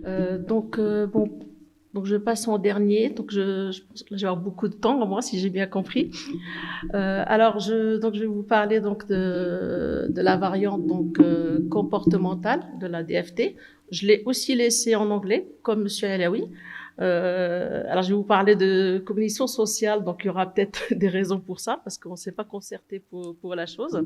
Bon, donc je passe en dernier. Donc je pense que je vais avoir beaucoup de temps, moi, si j'ai bien compris. Donc je vais vous parler donc de la variante comportementale de la DFT. Je l'ai aussi laissé en anglais, comme Monsieur Alaoui. Alors je vais vous parler de cognition sociale, donc il y aura peut-être des raisons pour ça, parce qu'on ne s'est pas concerté pour la chose.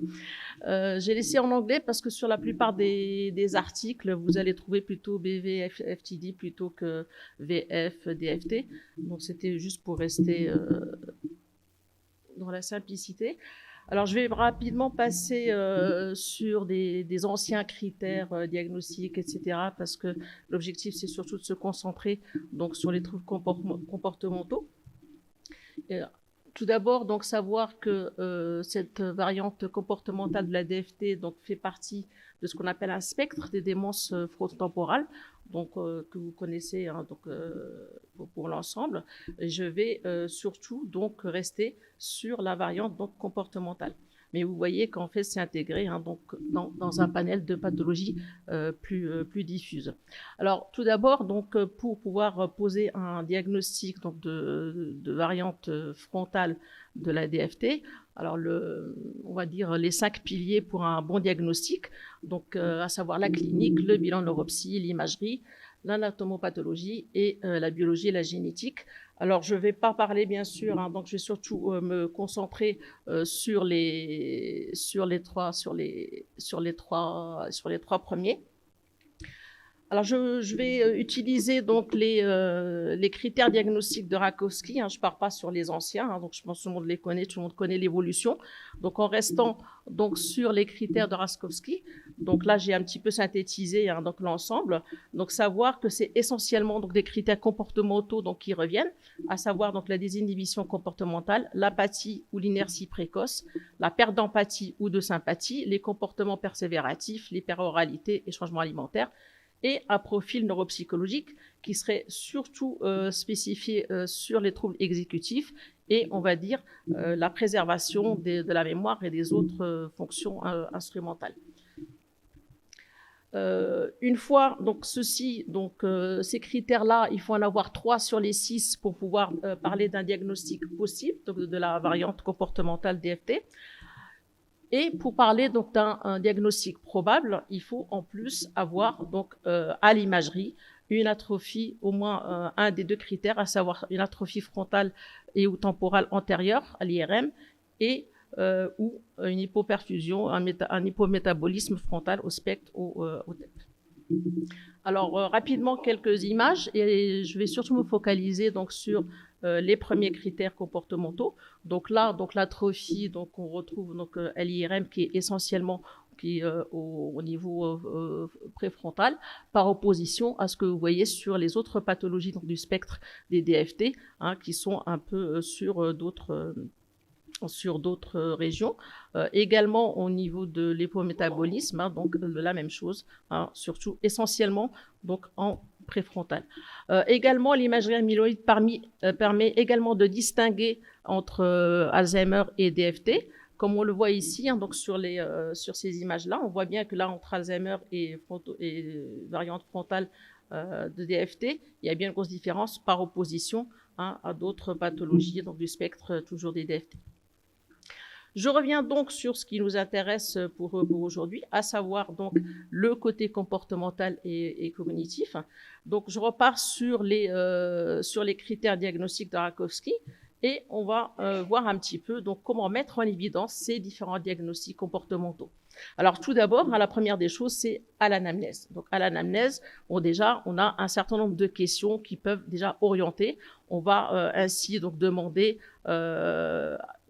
J'ai laissé en anglais parce que sur la plupart des articles, vous allez trouver plutôt BV, FTD plutôt que VF, DFT. Donc c'était juste pour rester dans la simplicité. Alors je vais rapidement passer sur des anciens critères diagnostiques, etc. Parce que l'objectif c'est surtout de se concentrer donc sur les troubles comportementaux. Et, tout d'abord, donc savoir que cette variante comportementale de la DFT donc fait partie de ce qu'on appelle un spectre des démences frontotemporales, donc que vous connaissez pour l'ensemble. Je vais surtout donc rester sur la variante donc comportementale. Mais vous voyez qu'en fait, c'est intégré donc dans un panel de pathologies plus diffuses. Alors, tout d'abord, donc, pour pouvoir poser un diagnostic donc, de variante frontale de la DFT, alors on va dire les 5 piliers pour un bon diagnostic, donc à savoir la clinique, le bilan de neuropsy, l'imagerie, l'anatomopathologie et la biologie et la génétique. Alors, je ne vais pas parler, bien sûr, donc je vais surtout me concentrer sur les trois premiers. Alors, je vais utiliser donc les critères diagnostiques de Rakowski. Je ne pars pas sur les anciens, donc je pense que tout le monde les connaît, tout le monde connaît l'évolution. Donc, en restant donc sur les critères de Rakowski, donc là j'ai un petit peu synthétisé donc l'ensemble. Donc, savoir que c'est essentiellement donc des critères comportementaux donc qui reviennent, à savoir donc la désinhibition comportementale, l'apathie ou l'inertie précoce, la perte d'empathie ou de sympathie, les comportements persévératifs, l'hyperoralité et changements alimentaires, et un profil neuropsychologique qui serait surtout spécifié sur les troubles exécutifs et, on va dire, la préservation de la mémoire et des autres fonctions instrumentales. Une fois donc ces critères-là, il faut en avoir 3 sur les 6 pour pouvoir parler d'un diagnostic possible donc de la variante comportementale DFT. Et pour parler donc d'un diagnostic probable, il faut en plus avoir donc à l'imagerie une atrophie, au moins un des 2 critères, à savoir une atrophie frontale et ou temporale antérieure à l'IRM et ou une hypoperfusion, un hypométabolisme frontal au spectre au TEP. Alors rapidement quelques images et je vais surtout me focaliser donc sur les premiers critères comportementaux. Donc là, donc l'atrophie, donc on retrouve donc l'IRM qui est essentiellement au niveau préfrontal, par opposition à ce que vous voyez sur les autres pathologies donc, du spectre des DFT, qui sont un peu sur d'autres régions. Également au niveau de l'hypométabolisme, donc la même chose, surtout essentiellement donc en préfrontal. Également, l'imagerie amyloïde permet également de distinguer entre Alzheimer et DFT. Comme on le voit ici, donc sur ces images-là, on voit bien que là, entre Alzheimer et variante frontale de DFT, il y a bien une grosse différence par opposition à d'autres pathologies donc du spectre toujours des DFT. Je reviens donc sur ce qui nous intéresse pour aujourd'hui, à savoir donc le côté comportemental et cognitif. Donc je repars sur les critères diagnostiques de Rakowski et on va voir un petit peu donc comment mettre en évidence ces différents diagnostics comportementaux. Alors tout d'abord, la première des choses, c'est à l'anamnèse. Donc à l'anamnèse, on a un certain nombre de questions qui peuvent déjà orienter. On va ainsi donc demander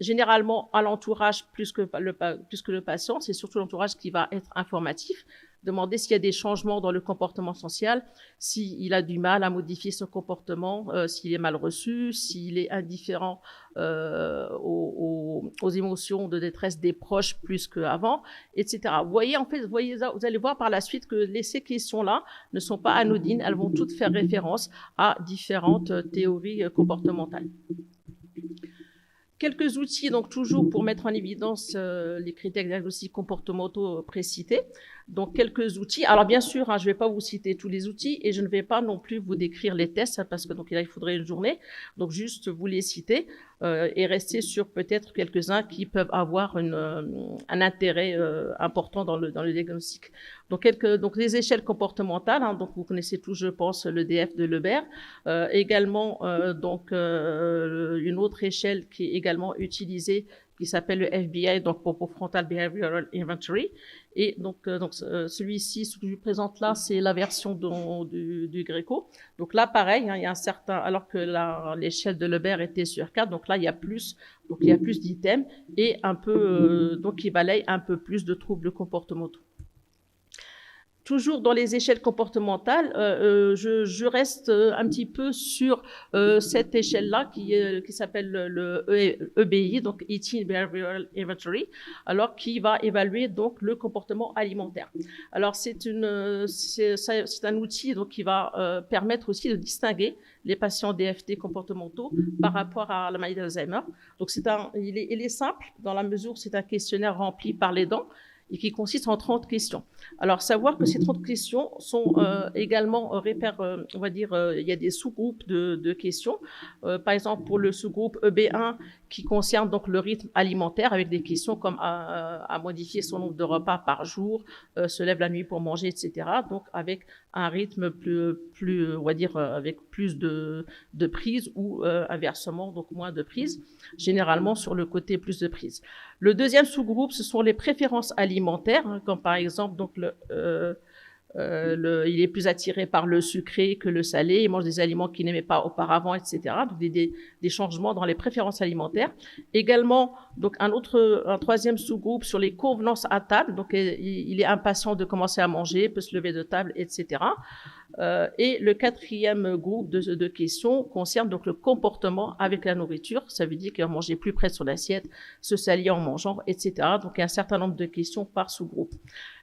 généralement à l'entourage plus que le patient, c'est surtout l'entourage qui va être informatif. Demander s'il y a des changements dans le comportement social, s'il a du mal à modifier son comportement, s'il est mal reçu, s'il est indifférent aux émotions de détresse des proches plus qu'avant, etc. Vous allez voir par la suite que ces questions-là ne sont pas anodines, elles vont toutes faire référence à différentes théories comportementales. Quelques outils, donc toujours pour mettre en évidence les critères diagnostiques comportementaux précités. Donc, quelques outils. Alors, bien sûr, hein, je ne vais pas vous citer tous les outils et je ne vais pas non plus vous décrire les tests hein, parce que donc là, il faudrait une journée. Donc, juste vous les citer et rester sur peut-être quelques-uns qui peuvent avoir un intérêt important dans le diagnostic. Donc, donc les échelles comportementales. Hein, donc, vous connaissez tous, je pense, le DF de Lebert. Également, donc une autre échelle qui est également utilisée qui s'appelle le FBI, donc pour Frontal Behavioral Inventory. Et donc celui-ci, ce que je vous présente là, c'est la version du Greco. Donc là, pareil, hein, il y a un certain, alors que l'échelle de Lebert était sur 4, donc là, il y a plus d'items et un peu, donc il balaye un peu plus de troubles comportementaux. Toujours dans les échelles comportementales, je reste un petit peu sur cette échelle-là qui s'appelle le EBI, donc Eating Behavioral Inventory, alors qui va évaluer donc le comportement alimentaire. Alors c'est un outil donc qui va permettre aussi de distinguer les patients DFT comportementaux par rapport à la maladie d'Alzheimer. Donc il est simple dans la mesure où c'est un questionnaire rempli par l'aidant et qui consiste en 30 questions. Alors, savoir que ces 30 questions sont également on va dire, il y a des sous-groupes de questions. Par exemple, pour le sous-groupe EB1, qui concerne donc le rythme alimentaire, avec des questions comme à modifier son nombre de repas par jour, se lève la nuit pour manger, etc. Donc, avec un rythme plus on va dire, avec plus de prises ou inversement, donc moins de prises, généralement sur le côté plus de prises. Le deuxième sous-groupe, ce sont les préférences alimentaires, hein, comme par exemple donc il est plus attiré par le sucré que le salé, il mange des aliments qu'il n'aimait pas auparavant, etc. Donc des changements dans les préférences alimentaires. Également, donc un troisième sous-groupe sur les convenances à table. Donc il est impatient de commencer à manger, peut se lever de table, etc. Et le quatrième groupe de questions concerne donc le comportement avec la nourriture. Ça veut dire qu'il va manger plus près de son assiette, se salir en mangeant, etc. Donc il y a un certain nombre de questions par sous-groupe.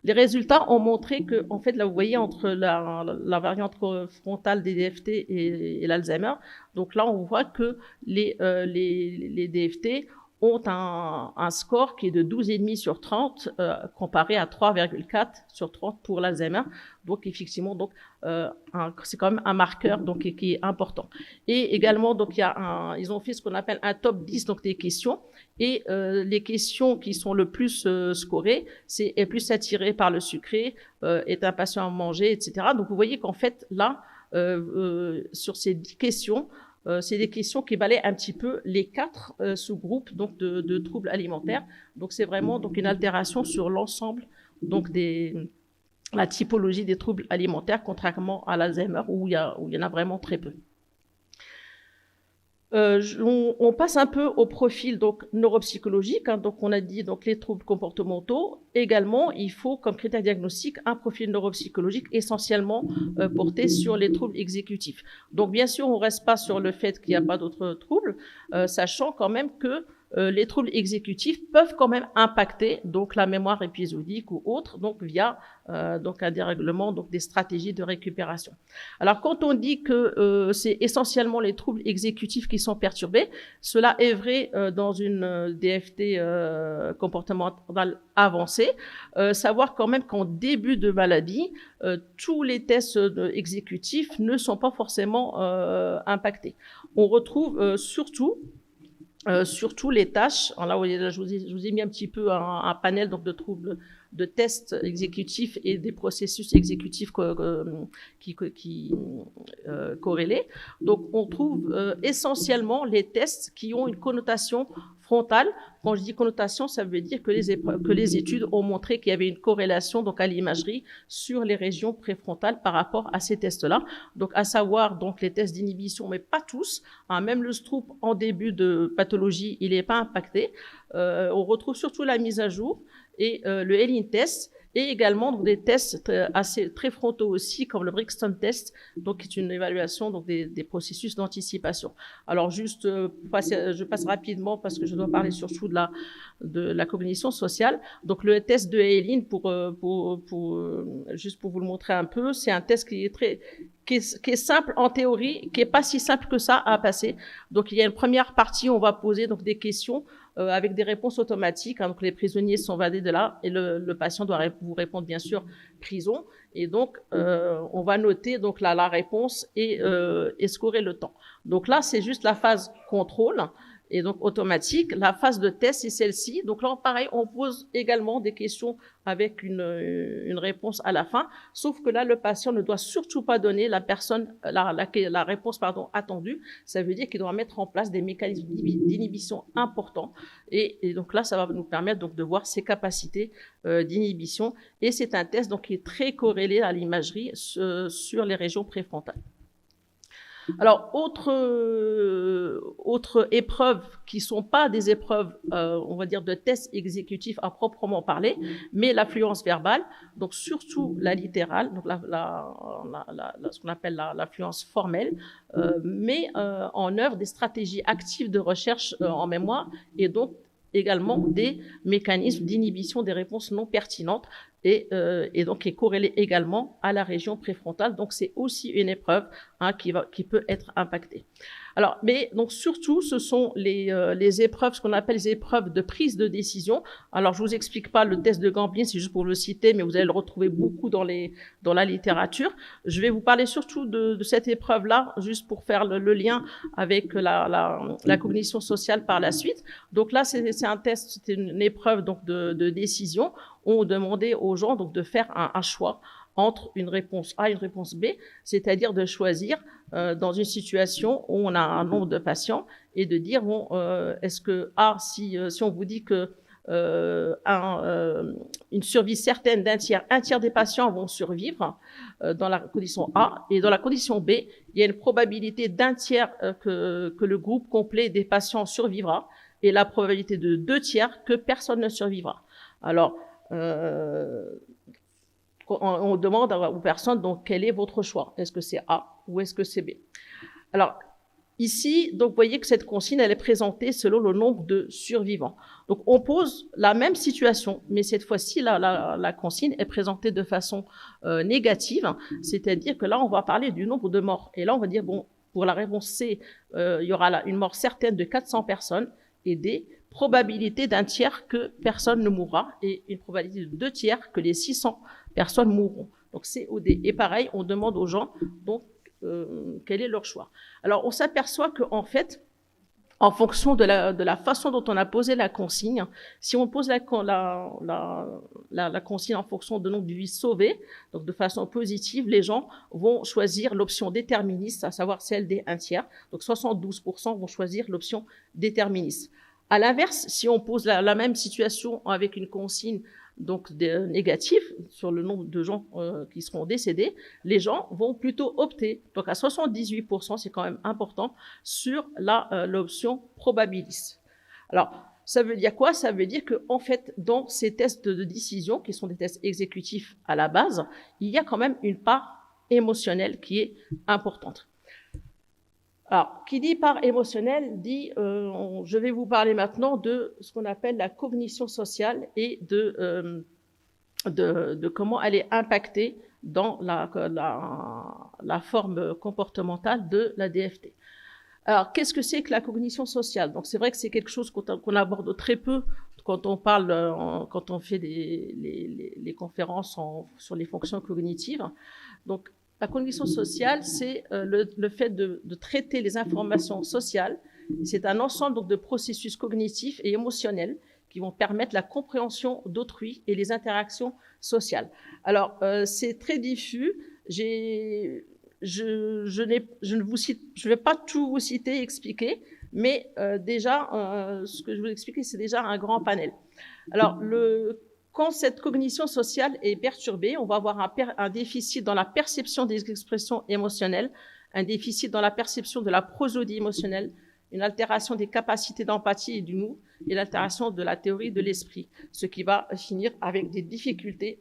Les résultats ont montré que, en fait, là, vous voyez, entre la variante frontale des DFT et l'Alzheimer, donc là, on voit que les DFT ont un score qui est de 12,5 sur 30, comparé à 3,4 sur 30 pour l'Alzheimer. Donc, effectivement, donc, c'est quand même un marqueur donc, qui est important. Et également, donc, ils ont fait ce qu'on appelle un top 10 donc, des questions. Et les questions qui sont le plus scorées, est plus attiré par le sucré, est impatient à manger, etc. Donc, vous voyez qu'en fait, là, sur ces 10 questions, c'est des questions qui balayent un petit peu les 4 sous-groupes donc de troubles alimentaires. Donc, c'est vraiment donc, une altération sur l'ensemble donc, la typologie des troubles alimentaires, contrairement à l'Alzheimer, où il y en a vraiment très peu. On passe un peu au profil donc neuropsychologique, hein, donc on a dit donc les troubles comportementaux. Également, il faut comme critère diagnostique un profil neuropsychologique essentiellement porté sur les troubles exécutifs. Donc bien sûr, on reste pas sur le fait qu'il n'y a pas d'autres troubles, sachant quand même que les troubles exécutifs peuvent quand même impacter donc la mémoire épisodique ou autre, donc via donc un dérèglement, donc des stratégies de récupération. Alors quand on dit que c'est essentiellement les troubles exécutifs qui sont perturbés, cela est vrai dans une DFT comportementale avancée. Savoir quand même qu'en début de maladie, tous les tests exécutifs ne sont pas forcément impactés. On retrouve surtout les tâches. Alors là, je vous ai mis un petit peu un panel donc de troubles de tests exécutifs et des processus exécutifs corrélés. Donc, on trouve essentiellement les tests qui ont une connotation frontale. Quand je dis connotation, ça veut dire que les études ont montré qu'il y avait une corrélation donc à l'imagerie sur les régions préfrontales par rapport à ces tests-là. Donc, à savoir donc les tests d'inhibition, mais pas tous. Hein, même le Stroop en début de pathologie, il n'est pas impacté. On retrouve surtout la mise à jour et le Elin test, et également donc, des tests très frontaux aussi, comme le Brixton test, donc qui est une évaluation donc, des processus d'anticipation. Alors juste, je passe rapidement parce que je dois parler surtout de la cognition sociale. Donc le test de Elin, juste pour vous le montrer un peu, c'est un test qui est simple en théorie, qui est pas si simple que ça à passer. Donc, il y a une première partie où on va poser donc des questions avec des réponses automatiques. Hein, donc, les prisonniers sont validés de là et le patient doit vous répondre bien sûr prison. Et donc, on va noter donc la réponse et scorer le temps. Donc là, c'est juste la phase contrôle. Et donc automatique. La phase de test, c'est celle-ci. Donc là, pareil, on pose également des questions avec une réponse à la fin, sauf que là, le patient ne doit surtout pas donner la réponse attendue. Ça veut dire qu'il doit mettre en place des mécanismes d'inhibition importants. Et donc là, ça va nous permettre donc de voir ses capacités d'inhibition. Et c'est un test donc qui est très corrélé à l'imagerie sur les régions préfrontales. Alors, autre épreuves qui sont pas des épreuves, on va dire, de tests exécutifs à proprement parler, mais l'affluence verbale, donc surtout la littérale, donc ce qu'on appelle l'affluence formelle, met en œuvre des stratégies actives de recherche en mémoire et donc également des mécanismes d'inhibition des réponses non pertinentes et donc est corrélé également à la région préfrontale. Donc c'est aussi une épreuve qui peut être impactée. Alors, mais donc surtout, ce sont les épreuves, ce qu'on appelle les épreuves de prise de décision. Alors, je vous explique pas le test de Gamblin, c'est juste pour le citer, mais vous allez le retrouver beaucoup dans la littérature. Je vais vous parler surtout de cette épreuve-là, juste pour faire le lien avec la cognition sociale par la suite. Donc là, c'est un test, c'était une épreuve donc de décision. On demandait aux gens donc de faire un choix entre une réponse A et une réponse B, c'est-à-dire de choisir dans une situation où on a un nombre de patients et de dire bon, est-ce que si on vous dit que une survie certaine un tiers des patients vont survivre dans la condition A, et dans la condition B, il y a une probabilité d'un tiers que le groupe complet des patients survivra et la probabilité de 2 tiers que personne ne survivra. Alors, on demande aux personnes, donc, quel est votre choix? Est-ce que c'est A ou est-ce que c'est B? Alors, ici, donc, vous voyez que cette consigne, elle est présentée selon le nombre de survivants. Donc, on pose la même situation, mais cette fois-ci, la consigne est présentée de façon négative, c'est-à-dire que là, on va parler du nombre de morts. Et là, on va dire, bon, pour la réponse C, il y aura une mort certaine de 400 personnes, et D, probabilité d'un tiers que personne ne mourra, et une probabilité de 2 tiers que les 600 personnes mourront. Donc c'est au D. Et pareil, on demande aux gens donc quel est leur choix. Alors on s'aperçoit qu'en fait, en fonction de la façon dont on a posé la consigne, si on pose la consigne en fonction de nombre de vies sauvées, donc de façon positive, les gens vont choisir l'option déterministe, à savoir celle des 1 tiers. Donc 72% vont choisir l'option déterministe. À l'inverse, si on pose la même situation avec une consigne donc négative sur le nombre de gens qui seront décédés, les gens vont plutôt opter, donc à 78%, c'est quand même important, sur l'option probabiliste. Alors, ça veut dire quoi? Ça veut dire que, en fait, dans ces tests de décision, qui sont des tests exécutifs à la base, il y a quand même une part émotionnelle qui est importante. Alors, qui dit part émotionnelle dit, je vais vous parler maintenant de ce qu'on appelle la cognition sociale et de comment elle est impactée dans la forme comportementale de la DFT. Alors, qu'est-ce que c'est que la cognition sociale? Donc, c'est vrai que c'est quelque chose qu'on aborde très peu quand on parle, quand on fait les conférences sur les fonctions cognitives. Donc, la cognition sociale, c'est le fait de traiter les informations sociales. C'est un ensemble donc, de processus cognitifs et émotionnels qui vont permettre la compréhension d'autrui et les interactions sociales. Alors, c'est très diffus. Je ne vais pas tout vous citer, expliquer, mais déjà, ce que je vais vous expliquer, c'est déjà un grand panel. Alors, quand cette cognition sociale est perturbée, on va avoir un déficit dans la perception des expressions émotionnelles, un déficit dans la perception de la prosodie émotionnelle, une altération des capacités d'empathie et d'humour, et l'altération de la théorie de l'esprit, ce qui va finir avec des difficultés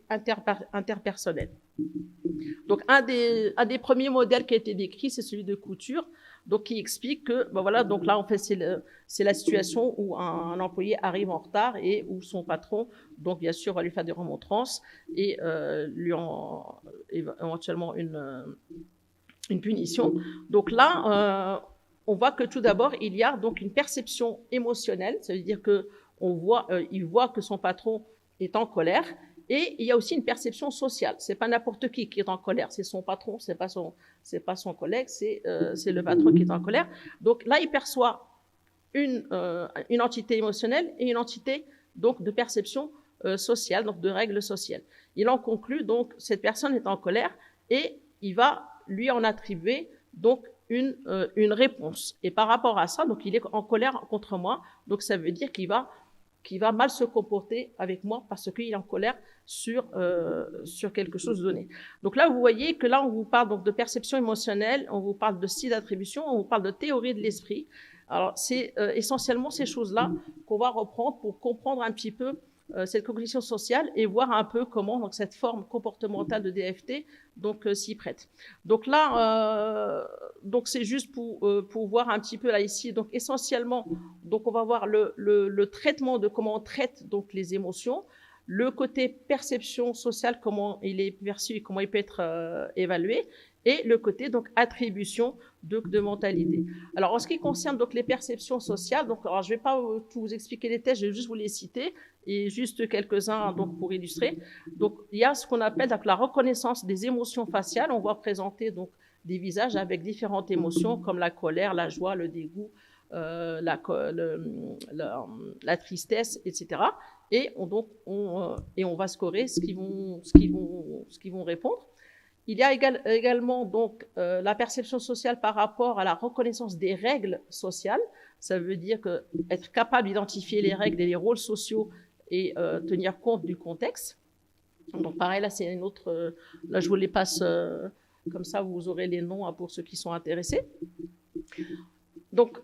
interpersonnelles. Donc, un des premiers modèles qui a été décrit, c'est celui de Couture, donc qui explique que, ben voilà, donc là, en fait, c'est la situation où un employé arrive en retard et où son patron, donc bien sûr, va lui faire des remontrances et éventuellement une punition. Donc là, on voit que tout d'abord, il y a donc une perception émotionnelle, ça veut dire que il voit que son patron est en colère, et il y a aussi une perception sociale. C'est pas n'importe qui est en colère, c'est son patron, c'est pas son collègue, c'est le patron qui est en colère. Donc là, il perçoit une entité émotionnelle et une entité donc de perception sociale, donc de règles sociales. Il en conclut donc cette personne est en colère et il va lui en attribuer donc une réponse. Et par rapport à ça, donc il est en colère contre moi, donc ça veut dire qu'il va mal se comporter avec moi parce qu'il est en colère sur quelque chose donné. Donc là, vous voyez que là, on vous parle donc de perception émotionnelle, on vous parle de style d'attribution, on vous parle de théorie de l'esprit. Alors, c'est essentiellement ces choses-là qu'on va reprendre pour comprendre un petit peu cette cognition sociale et voir un peu comment donc, cette forme comportementale de DFT donc s'y prête. Donc là, donc c'est juste pour voir un petit peu là ici. Donc essentiellement, donc on va voir le traitement de comment on traite donc les émotions, le côté perception sociale, comment il est perçu et comment il peut être évalué, et le côté donc attribution de mentalité. Alors en ce qui concerne donc les perceptions sociales, donc alors je vais pas tout vous expliquer les tests, je vais juste vous les citer et juste quelques-uns donc pour illustrer. Donc il y a ce qu'on appelle donc, la reconnaissance des émotions faciales. On voit présenter donc des visages avec différentes émotions comme la colère, la joie, le dégoût, la tristesse, etc. Et on va scorer ce qu'ils vont répondre. Il y a également donc la perception sociale par rapport à la reconnaissance des règles sociales. Ça veut dire être capable d'identifier les règles et les rôles sociaux et tenir compte du contexte. Donc pareil, là c'est une autre. Là je vous les passe comme ça, vous aurez les noms pour ceux qui sont intéressés. Donc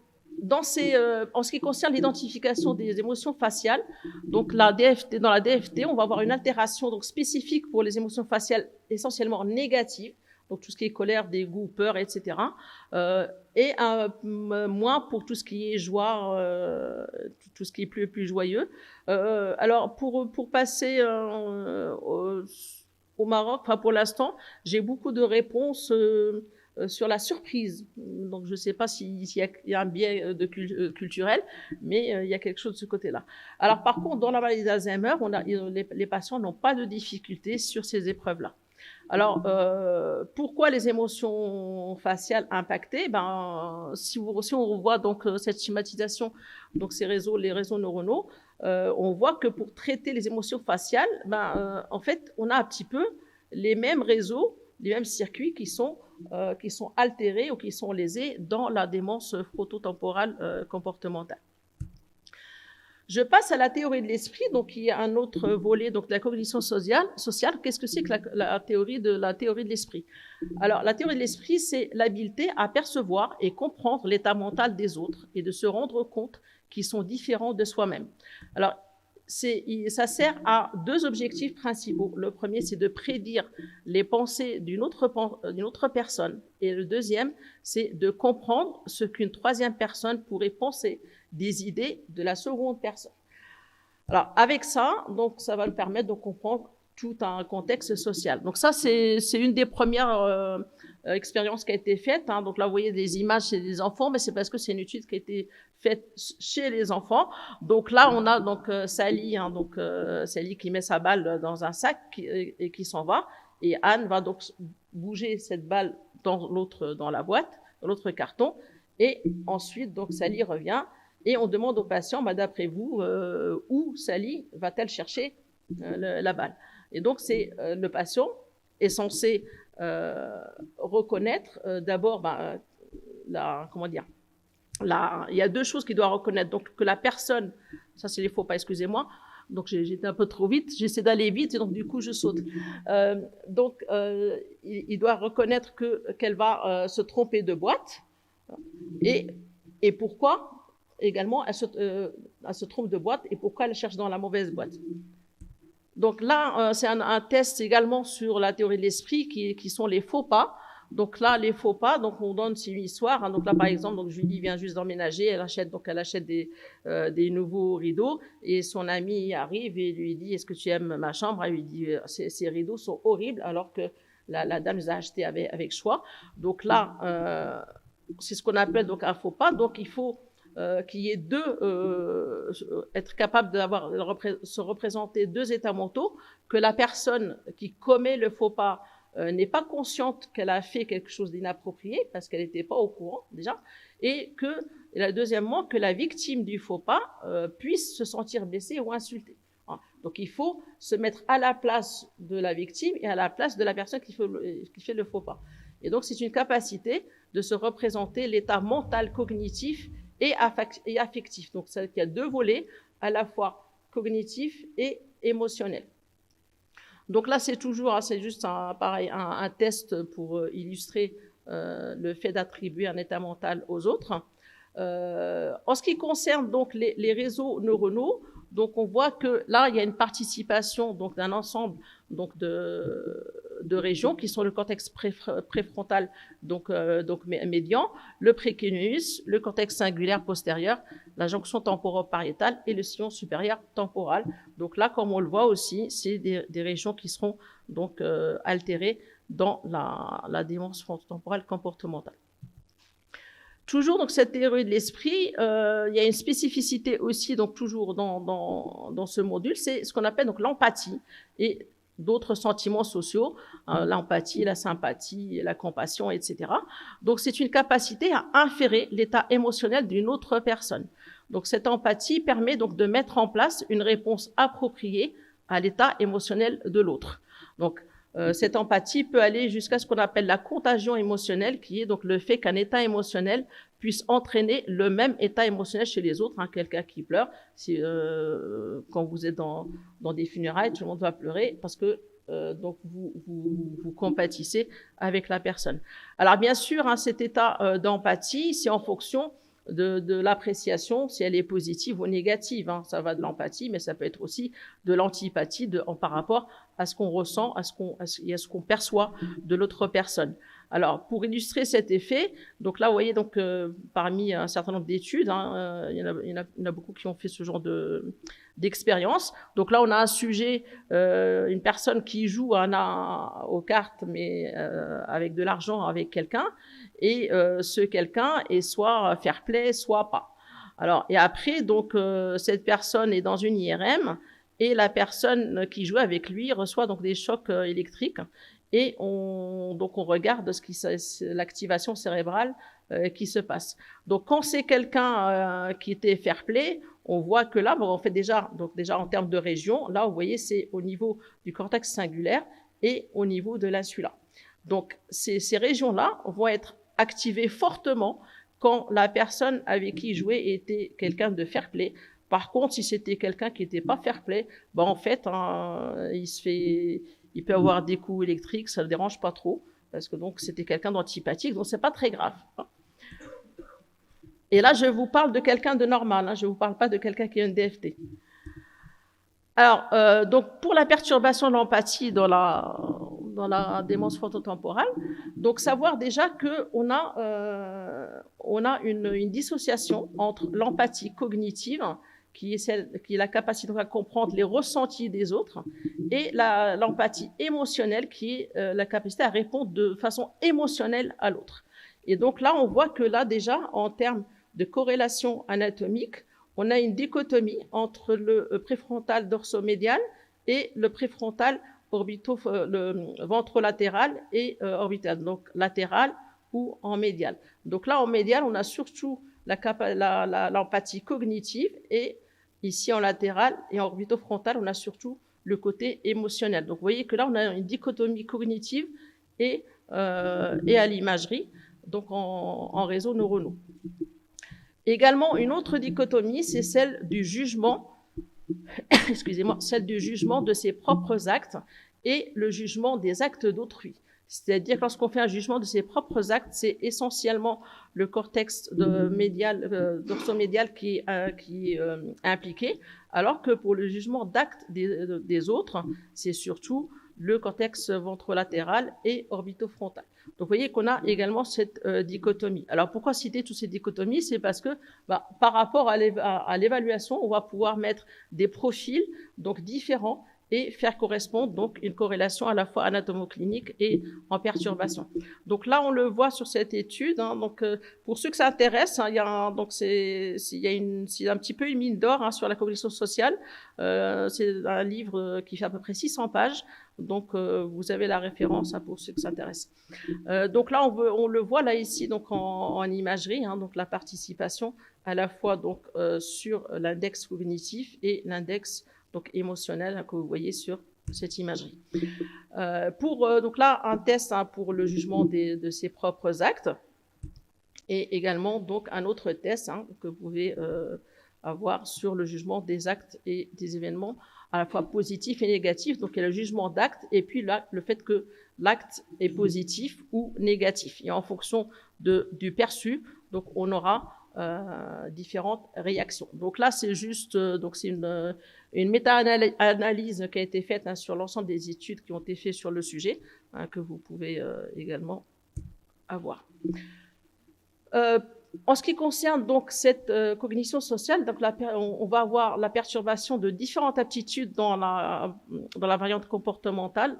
en ce qui concerne l'identification des émotions faciales, donc dans la DFT, on va avoir une altération donc spécifique pour les émotions faciales essentiellement négatives, donc tout ce qui est colère, dégoût, peur, etc. Et moins pour tout ce qui est joie, tout ce qui est plus joyeux. Alors pour passer au Maroc, enfin pour l'instant, j'ai beaucoup de réponses. Sur la surprise. Donc, je ne sais pas s'il y a un biais culturel, mais il y a quelque chose de ce côté-là. Alors, par contre, dans la maladie d'Alzheimer, les patients n'ont pas de difficultés sur ces épreuves-là. Alors, pourquoi les émotions faciales impactées? Si on voit donc cette schématisation, donc les réseaux neuronaux, on voit que pour traiter les émotions faciales, en fait, on a un petit peu les mêmes réseaux, les mêmes circuits qui sont altérés ou qui sont lésés dans la démence frontotemporale comportementale. Je passe à la théorie de l'esprit, donc il y a un autre volet donc de la cognition sociale. Qu'est-ce que c'est que la théorie de l'esprit? Alors, la théorie de l'esprit, c'est l'habileté à percevoir et comprendre l'état mental des autres et de se rendre compte qu'ils sont différents de soi-même. Alors, ça sert à deux objectifs principaux. Le premier, c'est de prédire les pensées d'une autre personne. Et le deuxième, c'est de comprendre ce qu'une troisième personne pourrait penser des idées de la seconde personne. Alors, avec ça, donc, ça va nous permettre de comprendre tout un contexte social. Donc ça, c'est une des premières expériences qui a été faite. Hein. Donc là, vous voyez des images chez des enfants, mais c'est parce que c'est une étude qui a été faite chez les enfants. Donc là, on a donc Sally, hein, Sally qui met sa balle dans un sac et qui s'en va. Et Anne va donc bouger cette balle dans la boîte, dans l'autre carton. Et ensuite, donc Sally revient et on demande au patient, d'après vous, où Sally va-t-elle chercher la balle? Et donc, le patient est censé reconnaître d'abord, il y a deux choses qu'il doit reconnaître. Donc, que la personne, ça c'est les faux pas, excusez-moi, donc j'étais un peu trop vite, j'essaie d'aller vite et donc du coup je saute. Il doit reconnaître qu'elle va se tromper de boîte et pourquoi également elle se trompe de boîte et pourquoi elle cherche dans la mauvaise boîte. Donc là, c'est un test également sur la théorie de l'esprit qui sont les faux pas. Donc là, les faux pas, donc on donne une histoire. Hein. Donc là, par exemple, donc Julie vient juste d'emménager, elle achète des nouveaux rideaux et son ami arrive et lui dit: est-ce que tu aimes ma chambre? Elle lui dit: ces rideaux sont horribles, alors que la dame les a achetés avec choix. Donc là, c'est ce qu'on appelle donc un faux pas. Donc il faut qu'il y ait être capable se représenter deux états mentaux, que la personne qui commet le faux pas n'est pas consciente qu'elle a fait quelque chose d'inapproprié parce qu'elle n'était pas au courant déjà, et deuxièmement, que la victime du faux pas puisse se sentir blessée ou insultée. Donc il faut se mettre à la place de la victime et à la place de la personne qui fait le faux pas. Et donc c'est une capacité de se représenter l'état mental, cognitif et affectif. Donc il y a deux volets, à la fois cognitif et émotionnel. Donc là, c'est juste un test pour illustrer le fait d'attribuer un état mental aux autres. En ce qui concerne donc les réseaux neuronaux, donc on voit que là, il y a une participation donc d'un ensemble donc de régions qui sont le cortex préfrontal donc médian, le précunius, le cortex singulaire postérieur, la jonction temporopariétale et le sillon supérieur temporal. Donc là, comme on le voit aussi, c'est des régions qui seront donc altérées dans la démence frontotemporale comportementale. Toujours donc cette théorie de l'esprit, il y a une spécificité aussi donc toujours dans ce module, c'est ce qu'on appelle donc l'empathie et d'autres sentiments sociaux, l'empathie, la sympathie, la compassion, etc. Donc c'est une capacité à inférer l'état émotionnel d'une autre personne. Donc cette empathie permet donc de mettre en place une réponse appropriée à l'état émotionnel de l'autre. Donc cette empathie peut aller jusqu'à ce qu'on appelle la contagion émotionnelle, qui est donc le fait qu'un état émotionnel puisse entraîner le même état émotionnel chez les autres. Quelqu'un qui pleure, quand vous êtes dans des funérailles, tout le monde va pleurer parce que donc vous compatissez avec la personne. Alors bien sûr, cet état d'empathie, c'est en fonction de l'appréciation, si elle est positive ou négative. Ça va de l'empathie, mais ça peut être aussi de l'antipathie par rapport à ce qu'on ressent, à ce qu'on perçoit de l'autre personne. Alors, pour illustrer cet effet, donc là, vous voyez, donc, parmi un certain nombre d'études, il y en a beaucoup qui ont fait ce genre d'expérience. Donc là, on a un sujet, une personne qui joue aux cartes, mais avec de l'argent avec quelqu'un, et ce quelqu'un est soit fair play, soit pas. Alors, et après, donc, cette personne est dans une IRM, et la personne qui joue avec lui reçoit donc des chocs électriques. Et on regarde l'activation cérébrale qui se passe. Donc, quand c'est quelqu'un qui était fair play, on voit que là, on fait déjà en termes de région, là, vous voyez, c'est au niveau du cortex singulaire et au niveau de l'insula. Donc, ces régions-là vont être activées fortement quand la personne avec qui il jouait était quelqu'un de fair play. Par contre, si c'était quelqu'un qui n'était pas fair play, en fait, il peut avoir des coups électriques, ça ne le dérange pas trop, parce que donc c'était quelqu'un d'antipathique, donc c'est pas très grave. Et là, je vous parle de quelqu'un de normal, je ne vous parle pas de quelqu'un qui a une DFT. Alors, donc pour la perturbation de l'empathie dans la démence frontotemporale, donc savoir déjà qu'on a une dissociation entre l'empathie cognitive, qui est la capacité à comprendre les ressentis des autres, et l'empathie émotionnelle, qui est la capacité à répondre de façon émotionnelle à l'autre. Et donc là, on voit que là, déjà, en termes de corrélation anatomique, on a une dichotomie entre le préfrontal dorsomédial et le préfrontal le ventrolatéral et orbital, donc latéral ou en médial. Donc là, en médial, on a surtout l'empathie cognitive, et ici en latéral et en orbitofrontal, on a surtout le côté émotionnel. Donc vous voyez que là, on a une dichotomie cognitive et à l'imagerie, donc en réseaux neuronaux. Également, une autre dichotomie, c'est celle du jugement, celle du jugement de ses propres actes et le jugement des actes d'autrui. C'est-à-dire que lorsqu'on fait un jugement de ses propres actes, c'est essentiellement le cortex dorsomédial qui est impliqué, alors que pour le jugement d'actes des autres, c'est surtout le cortex ventrolatéral et orbitofrontal. Donc vous voyez qu'on a également cette dichotomie. Alors pourquoi citer toutes ces dichotomies? C'est parce que par rapport à l'évaluation, on va pouvoir mettre des profils donc différents et faire correspondre donc une corrélation à la fois anatomoclinique et en perturbation. Donc là, on le voit sur cette étude. Donc pour ceux que ça intéresse, il y a c'est un petit peu une mine d'or sur la cognition sociale. C'est un livre qui fait à peu près 600 pages. Donc vous avez la référence pour ceux que ça intéresse. Donc là, on le voit là ici donc en imagerie, donc la participation à la fois donc sur l'index cognitif et l'index donc émotionnel que vous voyez sur cette imagerie. Donc là, un test pour le jugement de ses propres actes et également donc un autre test que vous pouvez avoir sur le jugement des actes et des événements à la fois positifs et négatifs. Donc il y a le jugement d'acte et puis là, le fait que l'acte est positif ou négatif. Et en fonction du perçu, donc on aura différentes réactions. Donc là, c'est juste, donc c'est une méta-analyse qui a été faite sur l'ensemble des études qui ont été faites sur le sujet, que vous pouvez également avoir. En ce qui concerne donc cette cognition sociale, donc on va avoir la perturbation de différentes aptitudes dans la variante comportementale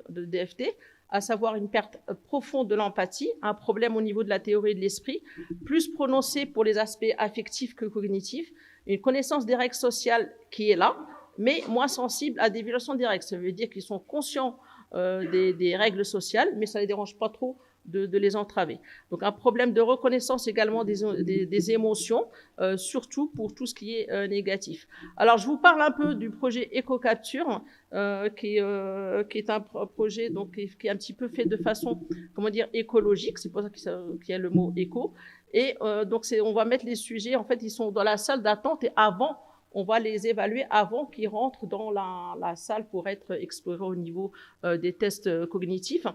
de DFT, à savoir une perte profonde de l'empathie, un problème au niveau de la théorie de l'esprit, plus prononcé pour les aspects affectifs que cognitifs, une connaissance des règles sociales qui est là, mais moins sensible à des violations des règles. Ça veut dire qu'ils sont conscients des règles sociales, mais ça ne les dérange pas trop de les entraver. Donc un problème de reconnaissance également des émotions, surtout pour tout ce qui est négatif. Alors je vous parle un peu du projet EcoCapture, qui est un projet donc qui est un petit peu fait de façon, comment dire, écologique. C'est pour ça qu'il y a le mot éco. Et donc on va mettre les sujets, en fait, ils sont dans la salle d'attente et avant, on va les évaluer avant qu'ils rentrent dans la salle pour être explorés au niveau des tests cognitifs.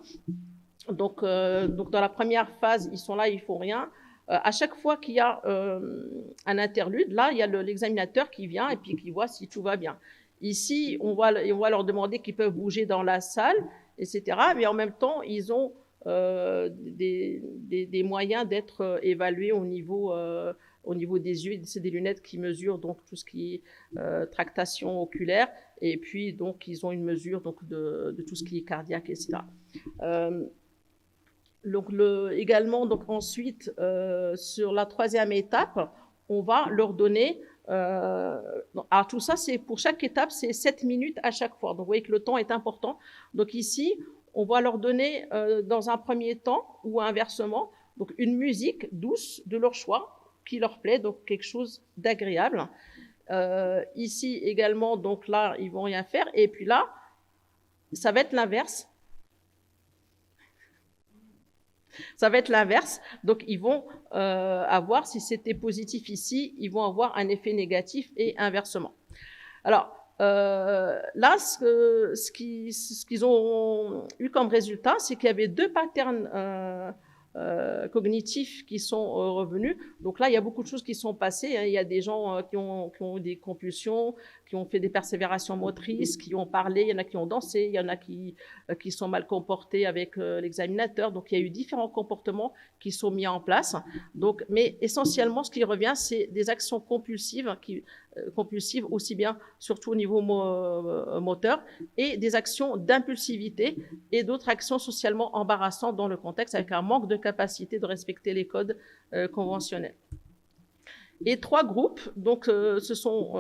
Donc dans la première phase, ils sont là, ils font rien. À chaque fois qu'il y a un interlude, là, il y a l'examinateur qui vient et puis qui voit si tout va bien. Ici, on va leur demander qu'ils peuvent bouger dans la salle, etc. Mais en même temps, ils ont des moyens d'être évalués au niveau des yeux. C'est des lunettes qui mesurent donc tout ce qui est tractation oculaire. Et puis, donc, ils ont une mesure donc, de tout ce qui est cardiaque, etc. Donc également, donc ensuite, sur la troisième étape, on va leur donner. Alors tout ça, c'est pour chaque étape, c'est 7 minutes à chaque fois. Donc vous voyez que le temps est important. Donc ici, on va leur donner dans un premier temps ou inversement, donc une musique douce de leur choix qui leur plaît, donc quelque chose d'agréable. Ici également, donc là, ils vont rien faire. Et puis là, ça va être l'inverse. Ça va être l'inverse. Donc, ils vont avoir, si c'était positif ici, ils vont avoir un effet négatif et inversement. Alors, là, ce qu'ils ont eu comme résultat, c'est qu'il y avait 2 patterns cognitifs qui sont revenus. Donc là, il y a beaucoup de choses qui sont passées. Il y a des gens qui ont eu des compulsions, qui ont fait des persévérations motrices, qui ont parlé, il y en a qui ont dansé, il y en a qui sont mal comportés avec l'examinateur. Donc il y a eu différents comportements qui sont mis en place. Donc, mais essentiellement, ce qui revient, c'est des actions compulsives aussi bien, surtout au niveau moteur, et des actions d'impulsivité et d'autres actions socialement embarrassantes dans le contexte avec un manque de capacité de respecter les codes conventionnels. Et 3 groupes donc, se sont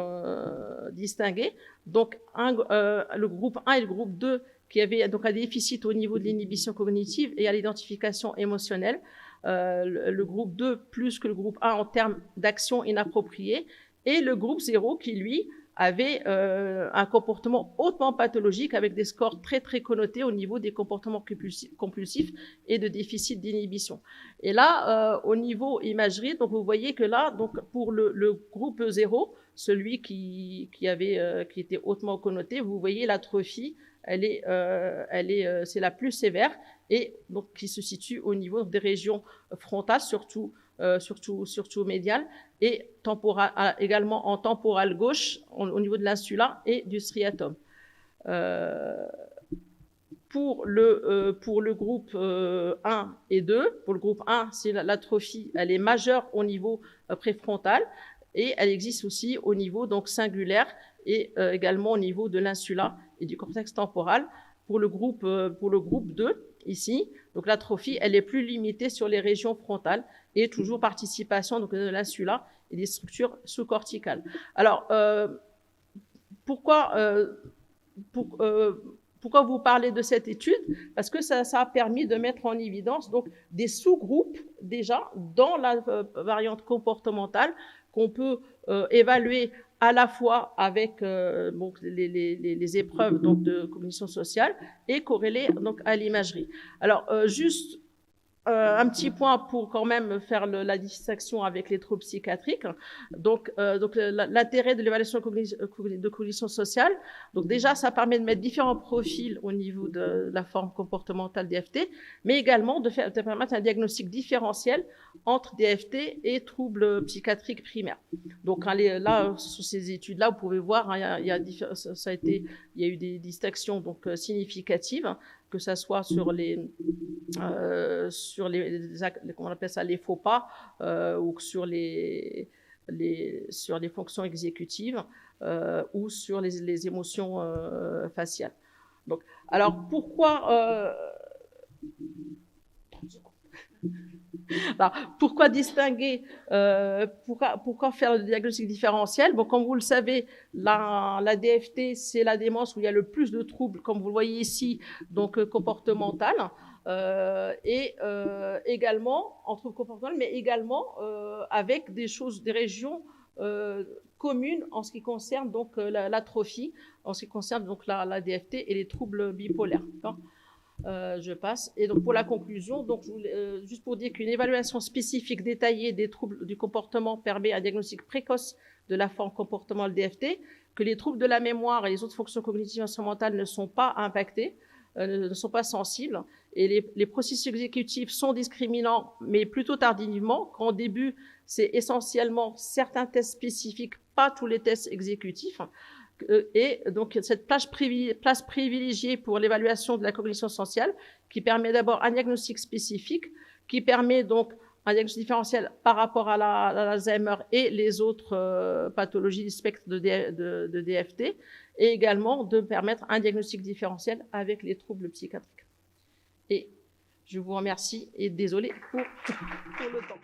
distingués. Donc, le groupe 1 et le groupe 2 qui avaient donc un déficit au niveau de l'inhibition cognitive et à l'identification émotionnelle. Le groupe 2 plus que le groupe 1 en termes d'action inappropriée. Et le groupe 0 qui, lui, avait un comportement hautement pathologique avec des scores très, très connotés au niveau des comportements compulsifs et de déficit d'inhibition. Et là, au niveau imagerie, donc vous voyez que là, donc pour le groupe 0, celui qui était hautement connoté, vous voyez l'atrophie, c'est la plus sévère et donc qui se situe au niveau des régions frontales, surtout médial, et également en temporale gauche au niveau de l'insula et du striatum. Pour le groupe 1 et 2, pour le groupe 1, c'est l'atrophie, elle est majeure au niveau préfrontal et elle existe aussi au niveau donc singulaire et également au niveau de l'insula et du cortex temporal. Pour le groupe 2, ici, donc l'atrophie, elle est plus limitée sur les régions frontales et toujours participation donc, de l'insula et des structures sous-corticales. Alors, pourquoi vous parlez de cette étude? Parce que ça a permis de mettre en évidence donc, des sous-groupes déjà dans la variante comportementale qu'on peut évaluer à la fois avec donc, les épreuves donc, de cognition sociale et corrélées donc, à l'imagerie. Alors, juste un petit point pour quand même faire la distinction avec les troubles psychiatriques. Donc l'intérêt de l'évaluation de cognition sociale, donc déjà, ça permet de mettre différents profils au niveau de la forme comportementale DFT, mais également de permettre un diagnostic différentiel entre DFT et troubles psychiatriques primaires. Donc là, sur ces études-là, vous pouvez voir, il y a eu des distinctions donc significatives, que ça soit sur les comment on appelle ça, les faux pas ou sur les fonctions exécutives ou sur les émotions faciales. Donc, alors pourquoi distinguer, pourquoi faire le diagnostic différentiel? Bon, comme vous le savez, la DFT, c'est la démence où il y a le plus de troubles, comme vous le voyez ici, donc comportemental, et également, en troubles comportementaux, mais également avec des régions communes en ce qui concerne donc l'atrophie, en ce qui concerne donc la DFT et les troubles bipolaires. Je passe. Et donc, pour la conclusion, donc, juste pour dire qu'une évaluation spécifique détaillée des troubles du comportement permet un diagnostic précoce de la forme comportementale DFT, que les troubles de la mémoire et les autres fonctions cognitives instrumentales ne sont pas impactés, ne sont pas sensibles, et les processus exécutifs sont discriminants, mais plutôt tardivement, quand au début, c'est essentiellement certains tests spécifiques, pas tous les tests exécutifs. Et donc cette place privilégiée pour l'évaluation de la cognition sociale qui permet d'abord un diagnostic spécifique, qui permet donc un diagnostic différentiel par rapport à l'Alzheimer et les autres pathologies du spectre de DFT, et également de permettre un diagnostic différentiel avec les troubles psychiatriques. Et je vous remercie et désolé pour le temps.